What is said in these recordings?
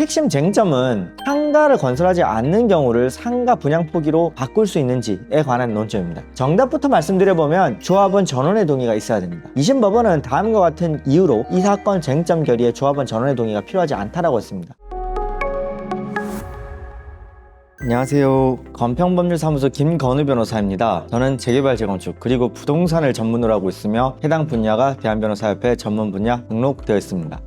핵심 쟁점은 상가를 건설하지 않는 경우를 상가 분양 포기로 바꿀 수 있는지에 관한 논점입니다. 정답부터 말씀드려보면 조합원 전원의 동의가 있어야 됩니다. 2심 법원은 다음과 같은 이유로 이 사건 쟁점 결의에 조합원 전원의 동의가 필요하지 않다라고 했습니다. 안녕하세요. 건평법률사무소 김건우 변호사입니다. 저는 재개발 재건축 그리고 부동산을 전문으로 하고 있으며 해당 분야가 대한변호사협회 전문 분야 등록되어 있습니다.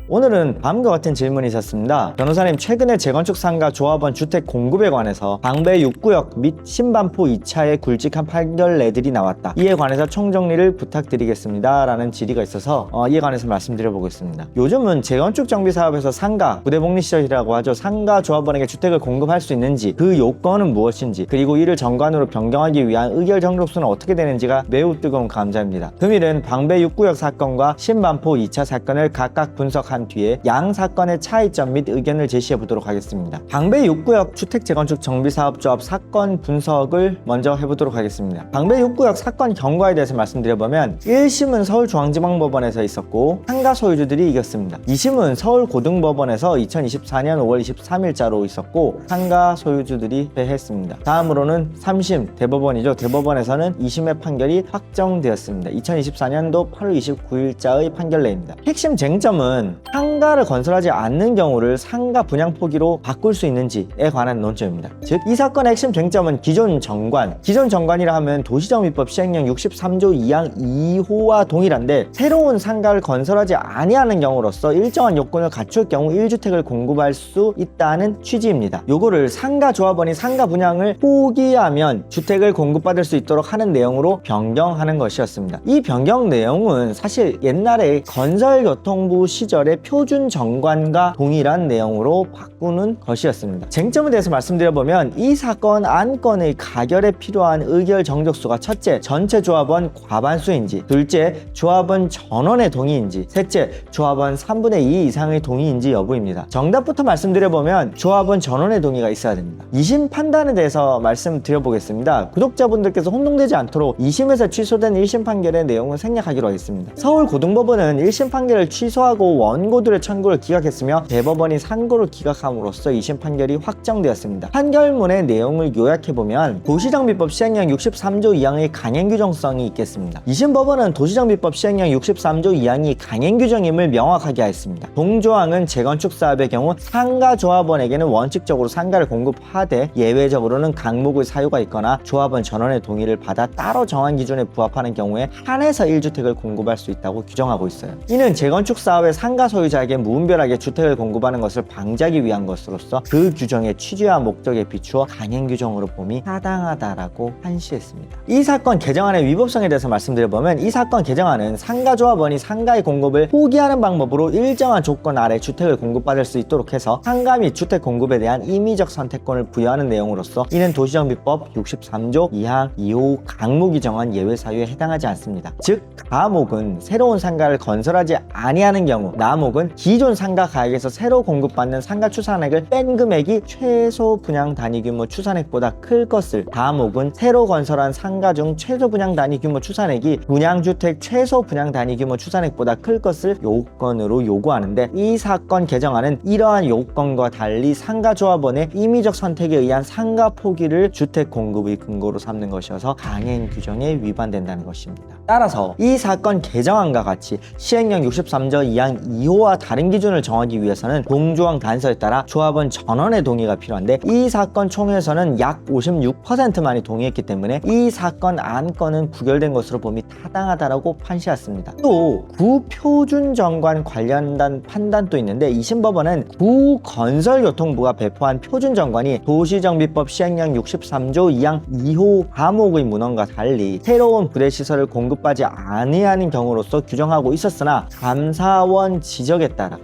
오늘은 다음과 같은 질문이 있었습니다. 변호사님, 최근에 재건축 상가 조합원 주택 공급에 관해서 방배 6구역 및 신반포 2차의 굵직한 판결내들이 나왔다. 이에 관해서 총정리를 부탁드리겠습니다 라는 질의가 있어서 이에 관해서 말씀드려보겠습니다. 요즘은 재건축 정비 사업에서 상가, 부대복리시설이라고 하죠. 상가 조합원에게 주택을 공급할 수 있는지, 그 요건은 무엇인지, 그리고 이를 정관으로 변경하기 위한 의결 정족수는 어떻게 되는지가 매우 뜨거운 감자입니다. 금일은 방배 6구역 사건과 신반포 2차 사건을 각각 분석한 뒤에 양 사건의 차이점 및 의견을 제시해 보도록 하겠습니다. 방배 6구역 주택재건축 정비사업조합 사건 분석을 먼저 해보도록 하겠습니다. 방배 6구역 사건 경과에 대해서 말씀드려보면 1심은 서울중앙지방법원에서 있었고 상가 소유주들이 이겼습니다. 2심은 서울고등법원에서 2024년 5월 23일자로 있었고 상가 소유주들이 패했습니다. 다음으로는 3심 대법원이죠. 대법원에서는 2심의 판결이 확정되었습니다. 2024년도 8월 29일자의 판결내입니다. 핵심 쟁점은 상가를 건설하지 않는 경우를 상가 분양 포기로 바꿀 수 있는지에 관한 논점입니다. 즉, 이 사건의 핵심 쟁점은 기존 정관이라 하면 도시정비법 시행령 63조 2항 2호와 동일한데 새로운 상가를 건설하지 아니하는 경우로서 일정한 요건을 갖출 경우 1주택을 공급할 수 있다는 취지입니다. 요거를 상가 조합원이 상가 분양을 포기하면 주택을 공급받을 수 있도록 하는 내용으로 변경하는 것이었습니다. 이 변경 내용은 사실 옛날에 건설교통부 시절의 표준 정관과 동일한 내용으로 바꾸는 것이었습니다. 쟁점에 대해서 말씀드려보면 이 사건 안건의 가결에 필요한 의결 정족수가 첫째, 전체 조합원 과반수인지, 둘째, 조합원 전원의 동의인지, 셋째, 조합원 3분의 2 이상의 동의인지 여부입니다. 정답부터 말씀드려보면 조합원 전원의 동의가 있어야 됩니다. 2심 판단에 대해서 말씀드려보겠습니다. 구독자분들께서 혼동되지 않도록 2심에서 취소된 1심 판결의 내용을 생략하기로 하겠습니다. 서울고등법원은 1심 판결을 취소하고 원고들의 청구를 기각했으며 대법원이 상고를 기각함으로써 2심 판결이 확정되었습니다. 판결문의 내용을 요약해보면 도시정비법 시행령 63조 2항의 강행규정성이 있겠습니다. 2심 법원은 도시정비법 시행령 63조 2항이 강행규정임을 명확하게 하였습니다. 동조항은 재건축 사업의 경우 상가 조합원에게는 원칙적으로 상가를 공급하되 예외적으로는 강목의 사유가 있거나 조합원 전원의 동의를 받아 따로 정한 기준에 부합하는 경우에 한해서 1주택을 공급할 수 있다고 규정하고 있어요. 이는 재건축 사업의 상가 소유자에게 무분별하게 주택을 공급하는 것을 방지하기 위한 것으로서 그 규정의 취지와 목적에 비추어 강행 규정으로 봄이 타당하다라고 판시했습니다. 이 사건 개정안의 위법성에 대해서 말씀드려보면 이 사건 개정안은 상가 조합원이 상가의 공급을 포기하는 방법으로 일정한 조건 아래 주택을 공급받을 수 있도록 해서 상가 및 주택 공급에 대한 임의적 선택권을 부여하는 내용으로서 이는 도시정비법 63조 2항 2호 강목이 정한 예외 사유에 해당하지 않습니다. 즉, 가목은 새로운 상가를 건설하지 아니하는 경우, 나목은 기존 상가 가액에서 새로 공급받는 상가 추산액을 뺀 금액이 최소 분양 단위 규모 추산액보다 클 것을, 다목은 새로 건설한 상가 중 최소 분양 단위 규모 추산액이 분양주택 최소 분양 단위 규모 추산액보다 클 것을 요건으로 요구하는데, 이 사건 개정안은 이러한 요건과 달리 상가 조합원의 임의적 선택에 의한 상가 포기를 주택 공급의 근거로 삼는 것이어서 강행 규정에 위반된다는 것입니다. 따라서 이 사건 개정안과 같이 시행령 63조 2항 2호와 다른 기준을 정하기 위해서는 동조항 단서에 따라 조합원 전원의 동의가 필요한데, 이 사건 총에서는 약 56%만이 동의했기 때문에 이 사건 안건은 부결된 것으로 봄이 타당하다라고 판시했습니다. 또 구표준정관 관련된 판단도 있는데, 2심 법원은 구건설교통부가 배포한 표준정관이 도시정비법 시행령 63조 2항 2호 가목의 문헌과 달리 새로운 부대시설을 공급받지 아니하는 경우로서 규정하고 있었으나 감사원 지적에 따라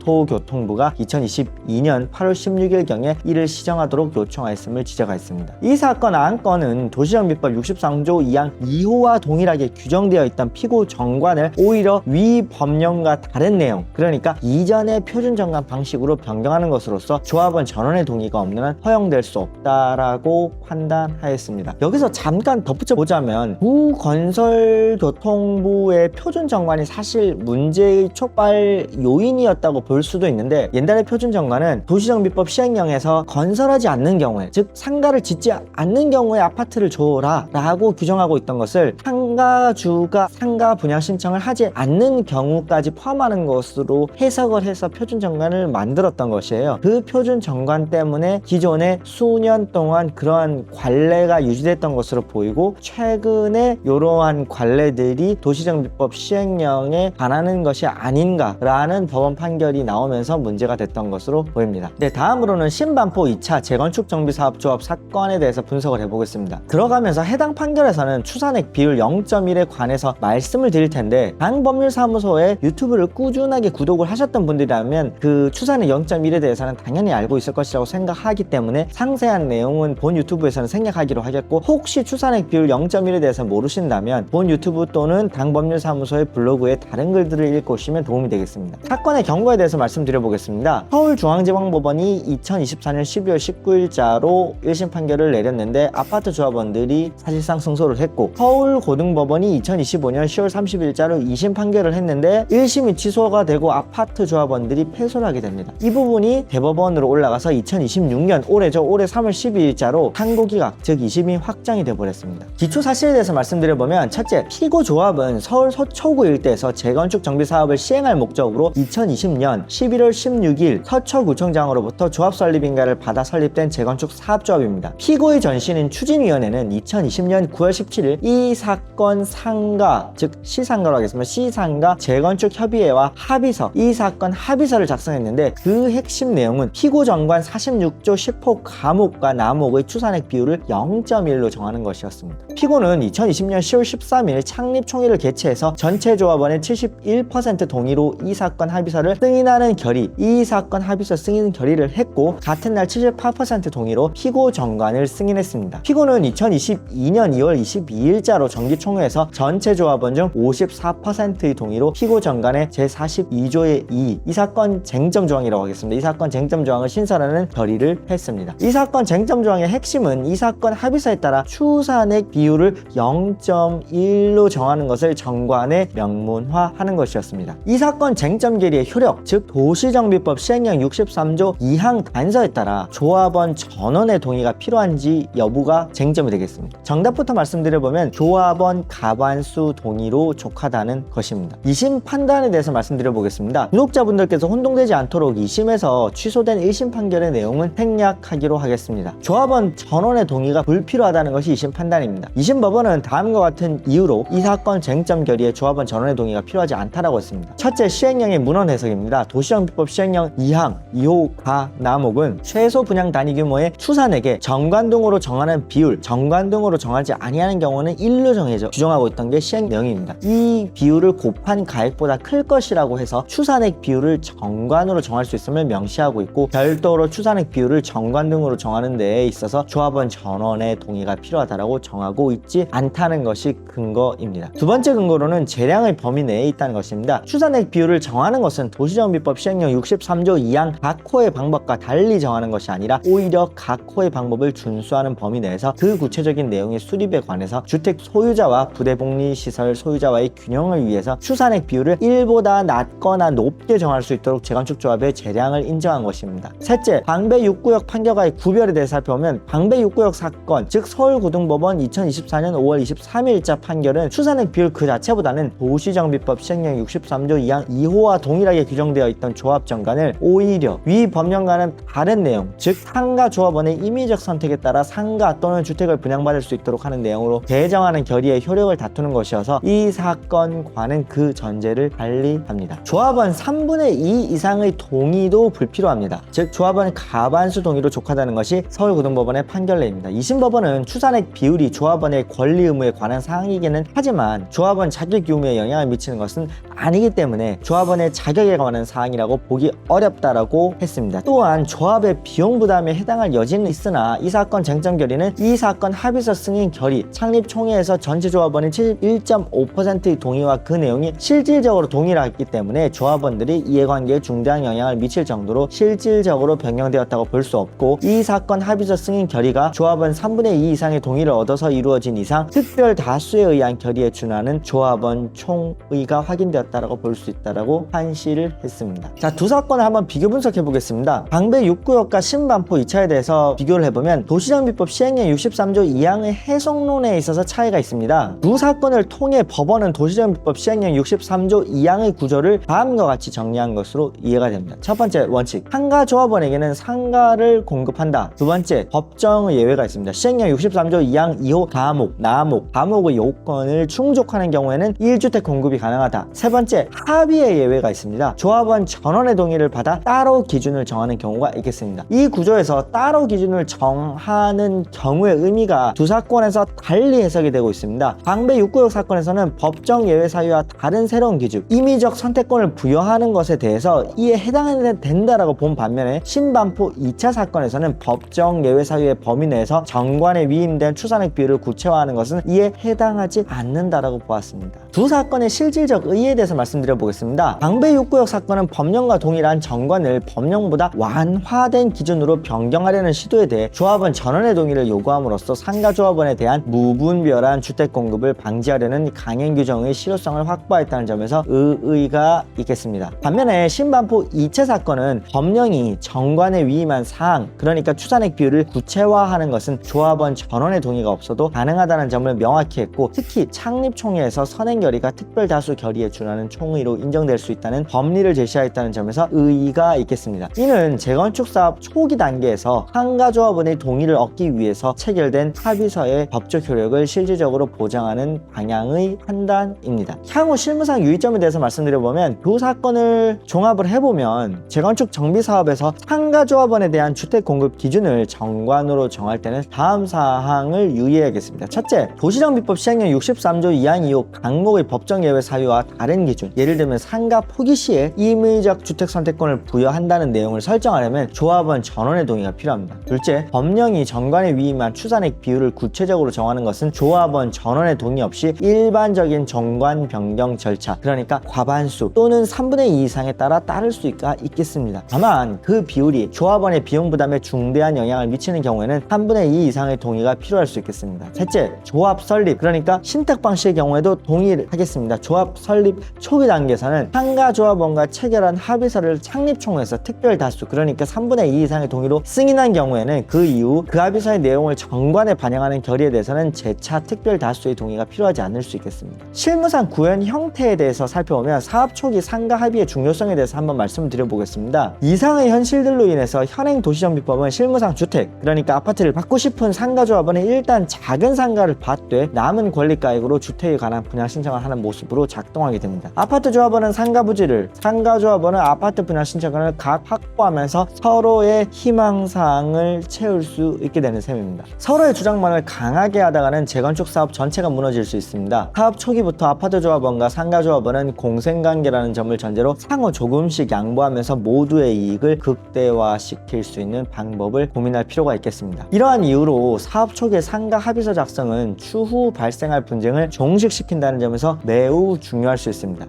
국토교통부가 2022년 8월 16일경에 이를 시정하도록 요청하였음을 지적하였습니다. 이 사건 안건은 도시정비법 63조 2항 2호와 동일하게 규정되어 있던 피고 정관을 오히려 위 법령과 다른 내용, 그러니까 이전의 표준정관 방식으로 변경하는 것으로서 조합원 전원의 동의가 없는 한 허용될 수 없다라고 판단하였습니다. 여기서 잠깐 덧붙여 보자면 부건설교통부의 표준정관이 사실 문제의 촉발 요인이었다고 볼 수도 있는데, 옛날의 표준정관은 도시정비법 시행령에서 건설하지 않는 경우에, 즉 상가를 짓지 않는 경우에 아파트를 줘라 라고 규정하고 있던 것을 상가주가 상가 분양 신청을 하지 않는 경우까지 포함하는 것으로 해석을 해서 표준정관을 만들었던 것이에요. 그 표준정관 때문에 기존에 수년 동안 그러한 관례가 유지됐던 것으로 보이고, 최근에 이러한 관례들이 도시정비법 시행령에 반하는 것이 아닌가라는 법원 판결이 나오면서 문제가 됐던 것으로 보입니다. 네, 다음으로는 신반포 2차 재건축정비사업조합 사건에 대해서 분석을 해보겠습니다. 들어가면서 해당 판결에서는 추산액 비율 0.1에 관해서 말씀을 드릴 텐데, 당법률사무소에 유튜브를 꾸준하게 구독을 하셨던 분들이라면 그 추산액 0.1에 대해서는 당연히 알고 있을 것이라고 생각하기 때문에 상세한 내용은 본 유튜브에서는 생략하기로 하겠고, 혹시 추산액 비율 0.1에 대해서 모르신다면 본 유튜브 또는 당법률사무소의 블로그에 다른 글들을 읽고 오시면 도움이 되겠습니다. 사건의 경과에 대해서 말씀드려보겠습니다. 서울중앙지방법원이 2024년 12월 19일자로 1심 판결을 내렸는데 아파트 조합원들이 사실상 승소를 했고, 서울고등법원이 2025년 10월 30일자로 2심 판결을 했는데 1심이 취소가 되고 아파트 조합원들이 패소를 하게 됩니다. 이 부분이 대법원으로 올라가서 2026년 올해 3월 12일자로 항고기각, 즉 2심이 확정이 되어버렸습니다. 기초 사실에 대해서 말씀드려보면, 첫째, 피고 조합은 서울 서초구 일대에서 재건축 정비 사업을 시행할 목적으로 2020년 11월 16일 서초구청장으로부터 조합 설립인가를 받아 설립된 재건축 사업조합입니다. 피고의 전신인 추진위원회는 2020년 9월 17일 이 사건 상가, 즉 시상가로 하겠습니다. 시상가 재건축 협의회와 합의서, 이 사건 합의서를 작성했는데 그 핵심 내용은 피고 정관 46조 10호 가목과 나목의 추산액 비율을 0.1로 정하는 것이었습니다. 피고는 2020년 10월 13일 창립총회를 개최해서 전체 조합원의 71% 동의로 이 사건 합의서를 승인하는 결의, 이 사건 합의서 승인 결의를 했고, 같은 날 78% 동의로 피고 정관을 승인했습니다. 피고는 2022년 2월 22일자로 정기총회에서 전체 조합원 중 54%의 동의로 피고 정관의 제42조의 2, 이 사건 쟁점 조항이라고 하겠습니다. 이 사건 쟁점 조항을 신설하는 결의를 했습니다. 이 사건 쟁점 조항의 핵심은 이 사건 합의서에 따라 추산액 비율을 0.1로 정하는 것을 정관에 명문화하는 것이었습니다. 이 사건 쟁점 결의의 효력, 즉 도시정비법 시행령 63조 2항 단서에 따라 조합원 전원의 동의가 필요한지 여부가 쟁점이 되겠습니다. 정답부터 말씀드려보면 조합원 가반수 동의로 족하다는 것입니다. 2심 판단에 대해서 말씀드려보겠습니다. 구독자분들께서 혼동되지 않도록 2심에서 취소된 1심 판결의 내용은 생략하기로 하겠습니다. 조합원 전원의 동의가 불필요하다는 것이 2심 판단입니다. 2심 법원은 다음과 같은 이유로 이 사건 쟁점 결의에 조합원 전원의 동의가 필요하지 않다라고 했습니다. 첫째, 시행령의 문헌 해석입니다. 도시정비법 시행령 2항 2호 가 나목은 최소 분양 단위 규모의 추산액에 정관 등으로 정하는 비율, 정관 등으로 정하지 아니하는 경우는 1로 정해져 규정하고 있던 게 시행 내용입니다. 이 비율을 곱한 가액보다 클 것이라고 해서 추산액 비율을 정관으로 정할 수 있음을 명시하고 있고, 별도로 추산액 비율을 정관 등으로 정하는 데에 있어서 조합원 전원의 동의가 필요하다라고 정하고 있지 않다는 것이 근거입니다. 두 번째 근거로는 재량의 범위 내에 있다는 것입니다. 추산액 비율을 정하는 것은 도시정비법 시행령 63조 2항 각 호의 방법과 달리 정하는 것이 아니라 오히려 각 호의 방법을 준수하는 범위 내에서 그 구체적인 내용의 수립에 관해서 주택 소유자와 부대복리시설 소유자와의 균형을 위해서 추산액 비율을 1보다 낮거나 높게 정할 수 있도록 재건축조합의 재량을 인정한 것입니다. 셋째, 방배 6구역 판결과의 구별에 대해 살펴보면, 방배 6구역 사건, 즉 서울고등법원 2024년 5월 23일자 판결은 추산액 비율 그 자체보다는 도시정비법 시행령 63조 2항 2호와 동일하게 규정되어 있던 조합 정관을 오히려 위 법령과는 다른 내용, 즉 상가 조합원의 임의적 선택에 따라 상가 또는 주택을 분양받을 수 있도록 하는 내용으로 개정하는 결의의 효력을 다투는 것이어서 이 사건과는 그 전제를 달리합니다. 조합원 3분의 2 이상의 동의도 불필요합니다. 즉 조합원 과반수 동의로 족하다는 것이 서울고등법원의 판결내입니다. 2심 법원은 추산액 비율이 조합원의 권리 의무에 관한 사항이기는 하지만 조합원 자격 유무에 영향을 미치는 것은 아니기 때문에 조합원의 자격에 관한 사항이라고 보기 어렵다라고 했습니다. 또한 조합의 비용 부담에 해당할 여지는 있으나 이 사건 쟁점 결의는 이 사건 합의서 승인 결의 창립총회에서 전체 조합원의 71.5%의 동의와 그 내용이 실질적으로 동의를 했기 때문에 조합원들이 이해관계에 중대한 영향을 미칠 정도로 실질적으로 변경되었다고 볼 수 없고, 이 사건 합의서 승인 결의가 조합원 3분의 2 이상의 동의를 얻어서 이루어진 이상 특별 다수에 의한 결의에 준하는 조합원 총의가 확인되었다고 볼 수 있다고 판시를 했습니다. 자, 두 사건을 한번 비교 분석해 보겠습니다. 방배 6구역과 신반포 2차에 대해서 비교를 해보면 도시정비법 시행령 63조 2항의 해석론에 있어서 차이가 있습니다. 두 사건을 통해 법원은 도시정비법 시행령 63조 2항의 구조를 다음과 같이 정리한 것으로 이해가 됩니다. 첫 번째 원칙, 상가 조합원에게는 상가를 공급한다. 두 번째, 법정의 예외가 있습니다. 시행령 63조 2항 2호 가목의 요건을 충족하는 경우에는 1주택 공급이 가능하다. 세 번째, 합의의 예외가 있습니다. 조합원 전원의 동의를 받아 따로 기준을 정하는 경우가 있겠습니다. 이 구조에서 따로 기준을 정하는 경우의 의미가 두 사건에서 달리 해석이 되고 있습니다. 방배 6구역 사건에서는 법정 예외 사유와 다른 새로운 기준, 임의적 선택권을 부여하는 것에 대해서 이에 해당된다라고 본 반면에 신반포 2차 사건에서는 법정 예외 사유의 범위 내에서 정관에 위임된 추산액 비율을 구체화하는 것은 이에 해당하지 않는다라고 보았습니다. 두 사건의 실질적 의의에 대해서 말씀드려 보겠습니다. 방배 6구역 사건은 법령과 동일한 정관을 법령보다 완화된 기준으로 변경하려는 시도에 대해 조합원 전원의 동의를 요구함으로써 상가 조합원에 대한 무분별한 주택 공급을 방지하려는 강행 규정의 실효성을 확보했다는 점에서 의의가 있겠습니다. 반면에 신반포 2차 사건은 법령이 정관에 위임한 사항, 그러니까 추산액 비율을 구체화하는 것은 조합원 전원의 동의가 없어도 가능하다는 점을 명확히 했고, 특히 창립총회에서 선행 결의가 특별 다수 결의에 준하는 총의로 인정될 수 있다는 법리를 제시하였다는 점에서 의의가 있겠습니다. 이는 재건축 사업 초기 단계에서 상가 조합원의 동의를 얻기 위해서 체결된 합의서의 법적 효력을 실질적으로 보장하는 방향의 판단입니다. 향후 실무상 유의점에 대해서 말씀드려보면, 두 사건을 종합을 해보면 재건축 정비 사업에서 상가 조합원에 대한 주택 공급 기준을 정관으로 정할 때는 다음 사항을 유의해야겠습니다. 첫째, 도시정비법 시행령 63조 2항 2호 강목의 법정 예외 사유와 다른 기준, 예를 들면 상가 포기 시에 임의적 주택 선택권을 부여한다는 내용을 설정하려면 조합원 전원의 동의가 필요합니다. 둘째, 법령이 정관에 위임한 추산액 비율을 구체적으로 정하는 것은 조합원 전원의 동의 없이 일반적인 정관 변경 절차, 그러니까 과반수 또는 3분의 2 이상에 따라 따를 수가 있겠습니다. 다만 그 비율이 조합원의 비용 부담에 중대한 영향을 미치는 경우에는 3분의 2 이상의 동의가 필요할 수 있겠습니다. 셋째, 조합 설립, 그러니까 신탁 방식의 경우에도 동의를 하겠습니다. 조합 설립 초기 단계에서는 상가 조합원과 체결한 합의서를 창립총회에서 특별 다수, 그러니까 3분의 2 이상의 동의로 승인한 경우에는 그 이후 그 합의서의 내용을 정관에 반영하는 결의에 대해서는 재차 특별 다수의 동의가 필요하지 않을 수 있겠습니다. 실무상 구현 형태에 대해서 살펴보면 사업 초기 상가 합의의 중요성에 대해서 한번 말씀을 드려보겠습니다. 이상의 현실들로 인해서 현행 도시정비법은 실무상 주택, 그러니까 아파트를 받고 싶은 상가 조합원은 일단 작은 상가를 받되 남은 권리가액으로 주택에 관한 분양 신청을 하는 모습으로 작동하게 됩니다. 아파트 조합원은 상가 부지를, 상가 조합원은 아파트 분양 신청권을 각 확보하면서 서로의 희망사항을 채울 수 있게 되는 셈입니다. 서로의 주장만을 강하게 하다가는 재건축 사업 전체가 무너질 수 있습니다. 사업 초기부터 아파트 조합원과 상가 조합원은 공생관계라는 점을 전제로 상호 조금씩 양보하면서 모두의 이익을 극대화시킬 수 있는 방법을 고민할 필요가 있겠습니다. 이러한 이유로 사업 초기의 상가 합의서 작성은 추후 발생할 분쟁을 종식시킨다는 점에서 매우 중요할 수 있습니다.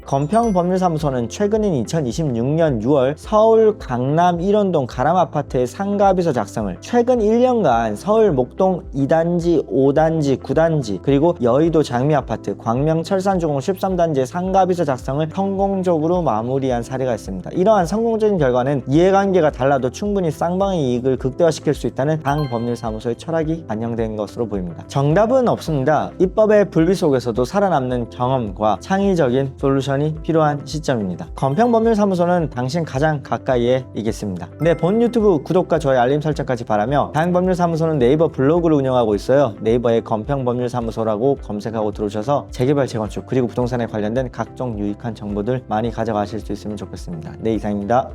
건평법률사무소는 최근인 2026년 6월 서울 강남 일원동 가람아파트의 상가합의서 작성을 최근 1년간 서울 목동 2단지, 5단지, 9단지 그리고 여의도 장미아파트, 광명 철산주공 13단지의 상가합의서 작성을 성공적으로 마무리한 사례가 있습니다. 이러한 성공적인 결과는 이해관계가 달라도 충분히 쌍방의 이익을 극대화시킬 수 있다는 당법률사무소의 철학이 반영된 것으로 보입니다. 정답은 없습니다. 입법의 불비 속에서도 살아남는 경험과 창의적인 솔루션이 지원이 필요한 시점입니다. 건평법률사무소는 당신 가장 가까이에 있겠습니다. 네, 본 유튜브 구독과 좋아요 알림 설정까지 바라며 다행법률사무소는 네이버 블로그를 운영하고 있어요. 네이버에 건평법률사무소라고 검색하고 들어오셔서 재개발, 재건축 그리고 부동산에 관련된 각종 유익한 정보들 많이 가져가실 수 있으면 좋겠습니다. 네, 이상입니다.